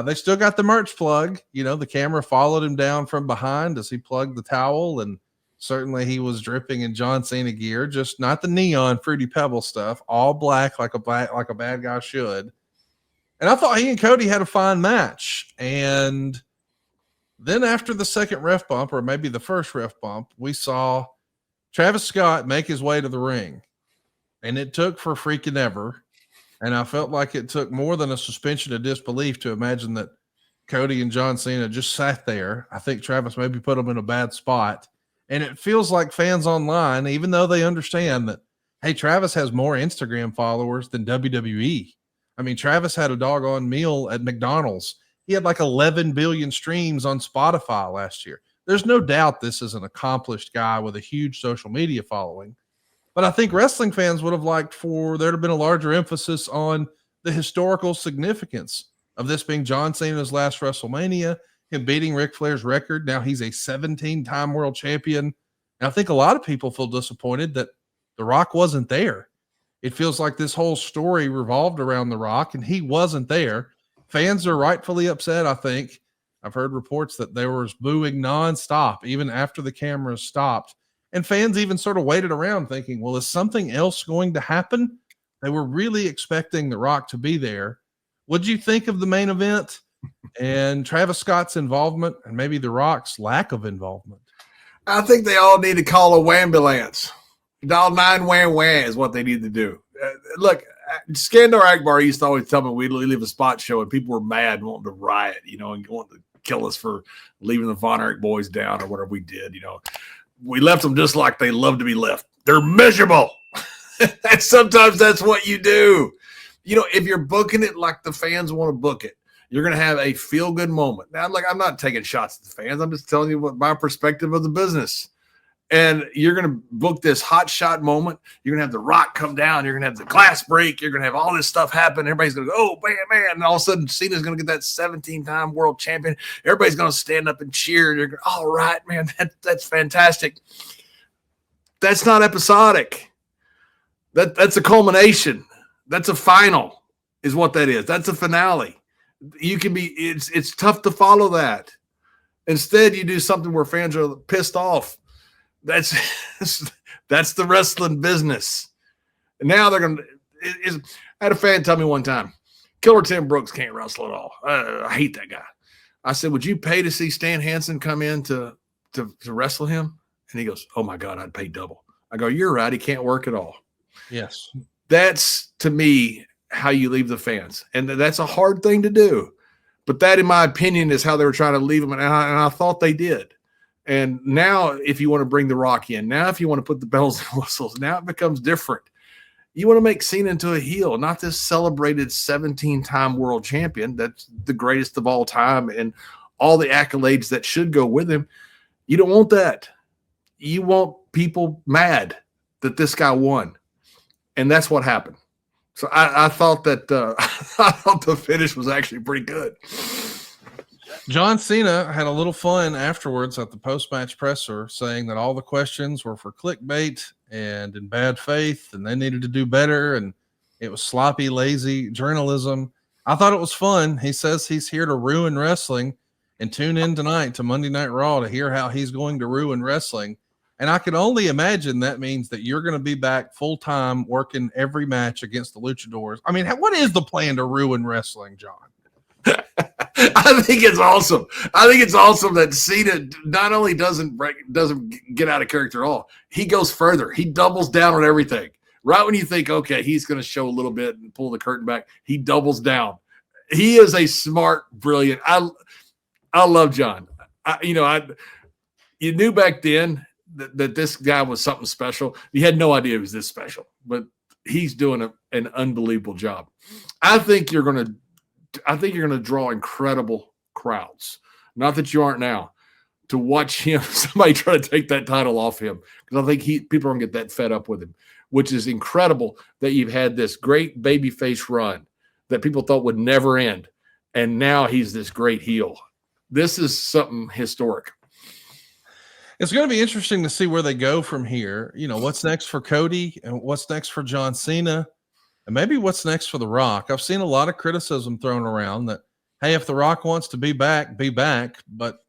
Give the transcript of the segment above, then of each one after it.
They still got the merch plug. You know, the camera followed him down from behind as he plugged the towel, and certainly he was dripping in John Cena gear, just not the neon Fruity Pebble stuff, all black like a bad guy should. And I thought he and Cody had a fine match. And then after the second ref bump, or maybe the first ref bump, we saw Travis Scott make his way to the ring. And it took for freaking ever. And I felt like it took more than a suspension of disbelief to imagine that Cody and John Cena just sat there. I think Travis maybe put them in a bad spot. And it feels like fans online, even though they understand that, hey, Travis has more Instagram followers than WWE. I mean, Travis had a doggone meal at McDonald's. He had like 11 billion streams on Spotify last year. There's no doubt this is an accomplished guy with a huge social media following. But I think wrestling fans would have liked for there to have been a larger emphasis on the historical significance of this being John Cena's last WrestleMania, him beating Ric Flair's record. Now he's a 17-time world champion. And I think a lot of people feel disappointed that The Rock wasn't there. It feels like this whole story revolved around The Rock, and he wasn't there. Fans are rightfully upset, I think. I've heard reports that there was booing nonstop, even after the cameras stopped. And fans even sort of waited around thinking, well, is something else going to happen? They were really expecting The Rock to be there. What'd you think of the main event and Travis Scott's involvement and maybe The Rock's lack of involvement? I think they all need to call a wambulance. Dial 911 is what they need to do. Look, Skandar Akbar used to always tell me we'd leave a spot show and people were mad and wanting to riot, and wanting to kill us for leaving the Von Erich boys down or whatever we did, We left them just like they love to be left. They're miserable. And sometimes that's what you do. If you're booking it like the fans want to book it, you're going to have a feel-good moment. Now, I'm not taking shots at the fans. I'm just telling you what my perspective of the business. And you're going to book this hot shot moment. You're going to have The Rock come down. You're going to have the glass break. You're going to have all this stuff happen. Everybody's going to go, oh, man. And all of a sudden, Cena's going to get that 17-time world champion. Everybody's going to stand up and cheer. And you're going, all right, man, that's fantastic. That's not episodic. That's a culmination. That's a final is what that is. That's a finale. It's tough to follow that. Instead, you do something where fans are pissed off. That's the wrestling business. And now they're going to – I had a fan tell me one time, Killer Tim Brooks can't wrestle at all. I hate that guy. I said, would you pay to see Stan Hansen come in to wrestle him? And he goes, oh, my God, I'd pay double. I go, you're right. He can't work at all. Yes. That's, to me, how you leave the fans. And that's a hard thing to do. But that, in my opinion, is how they were trying to leave him. And I thought they did. And now if you want to bring The Rock in, now if you want to put the bells and whistles, now it becomes different. You want to make Cena into a heel, not this celebrated 17-time world champion that's the greatest of all time and all the accolades that should go with him. You don't want that. You want people mad that this guy won. And that's what happened. So I thought that I thought the finish was actually pretty good. John Cena had a little fun afterwards at the post-match presser saying that all the questions were for clickbait and in bad faith and they needed to do better and it was sloppy, lazy journalism. I thought it was fun. He says he's here to ruin wrestling, and tune in tonight to Monday Night Raw to hear how he's going to ruin wrestling. And I can only imagine that means that you're going to be back full-time working every match against the Luchadors. I mean, what is the plan to ruin wrestling, John? I think it's awesome. I think it's awesome that Cena not only doesn't get out of character at all, he goes further. He doubles down on everything. Right when you think, okay, he's going to show a little bit and pull the curtain back, he doubles down. He is a smart, brilliant. I love John. You knew back then that this guy was something special. You had no idea he was this special, but he's doing an unbelievable job. I think you're going to draw incredible crowds. Not that you aren't now, to watch him, somebody try to take that title off him. Because I think people are going to get that fed up with him, which is incredible that you've had this great babyface run that people thought would never end. And now he's this great heel. This is something historic. It's going to be interesting to see where they go from here. What's next for Cody and what's next for John Cena and maybe what's next for The Rock. I've seen a lot of criticism thrown around that, hey, if The Rock wants to be back, be back. But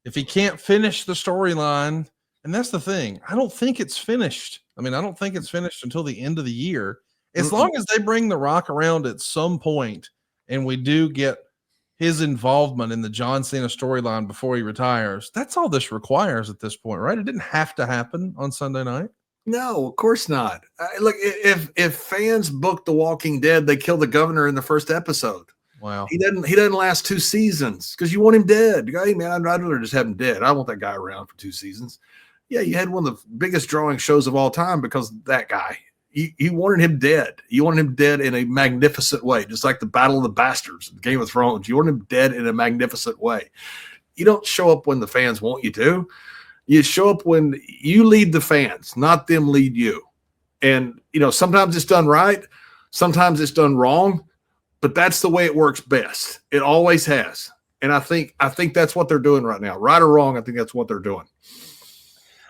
if he can't finish the storyline, and that's the thing, I don't think it's finished. I mean, I don't think it's finished until the end of the year. As long as they bring The Rock around at some point and we do get his involvement in the John Cena storyline before he retires, that's all this requires at this point, right? It didn't have to happen on Sunday night. No, of course not. Look, if fans book The Walking Dead, they kill the governor in the first episode. Wow. He doesn't last 2 seasons because you want him dead. Hey, man, I'd rather just have him dead. I want that guy around for 2 seasons. Yeah, you had one of the biggest drawing shows of all time because of that guy. You wanted him dead. You wanted him dead in a magnificent way, just like the Battle of the Bastards, Game of Thrones. You want him dead in a magnificent way. You don't show up when the fans want you to. You show up when you lead the fans, not them lead you. And, sometimes it's done right. Sometimes it's done wrong. But that's the way it works best. It always has. And I think that's what they're doing right now. Right or wrong, I think that's what they're doing.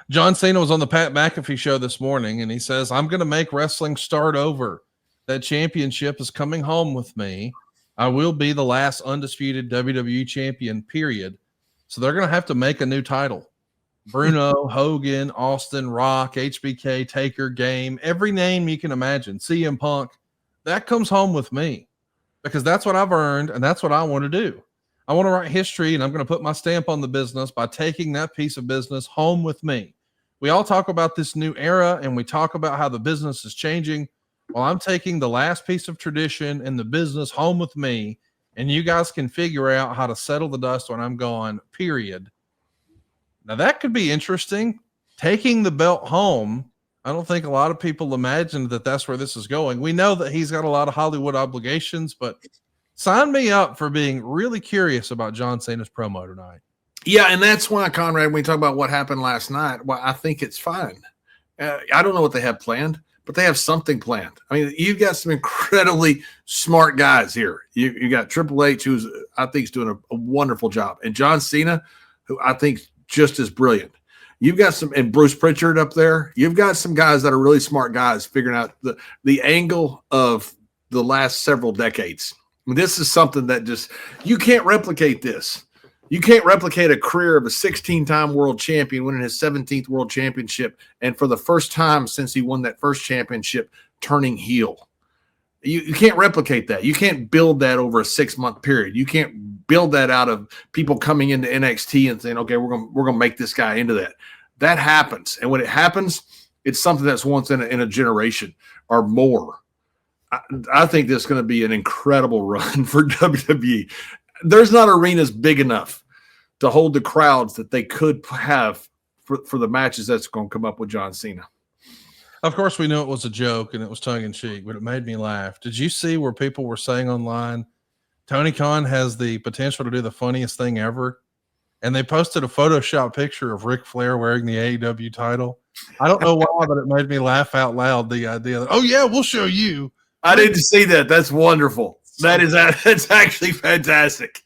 John Cena was on the Pat McAfee show this morning, and he says, I'm going to make wrestling start over. That championship is coming home with me. I will be the last undisputed WWE champion, period. So they're going to have to make a new title. Bruno, Hogan, Austin, Rock, HBK, Taker, Game, every name you can imagine, CM Punk, that comes home with me because that's what I've earned, and that's what I want to do. I want to write history, and I'm going to put my stamp on the business by taking that piece of business home with me. We all talk about this new era, and we talk about how the business is changing. Well, I'm taking the last piece of tradition and the business home with me, and you guys can figure out how to settle the dust when I'm gone, period. Now, that could be interesting. Taking the belt home, I don't think a lot of people imagined that that's where this is going. We know that he's got a lot of Hollywood obligations, but sign me up for being really curious about John Cena's promo tonight. Yeah, and that's why, Conrad, when we talk about what happened last night, well, I think it's fine. I don't know what they have planned, but they have something planned. I mean, you've got some incredibly smart guys here. You got Triple H, who's I think is doing a wonderful job, and John Cena, who I think is just as brilliant. You've got and Bruce Prichard up there. You've got some guys that are really smart guys figuring out the angle of the last several decades. I mean, this is something that you can't replicate this. You can't replicate a career of a 16-time world champion winning his 17th world championship, and for the first time since he won that first championship, turning heel. You can't replicate that. You can't build that over a 6-month period. You can't build that out of people coming into NXT and saying, okay, we're gonna make this guy into that. That happens, and when it happens, it's something that's once in a generation or more. I think this is going to be an incredible run for WWE. There's not arenas big enough to hold the crowds that they could have for the matches that's going to come up with John Cena. Of course, we knew it was a joke and it was tongue-in-cheek, but it made me laugh. Did you see where people were saying online, Tony Khan has the potential to do the funniest thing ever? And they posted a Photoshop picture of Ric Flair wearing the AEW title. I don't know why, but it made me laugh out loud, the idea that, oh, yeah, we'll show you. I didn't see that. That's wonderful. That's actually fantastic.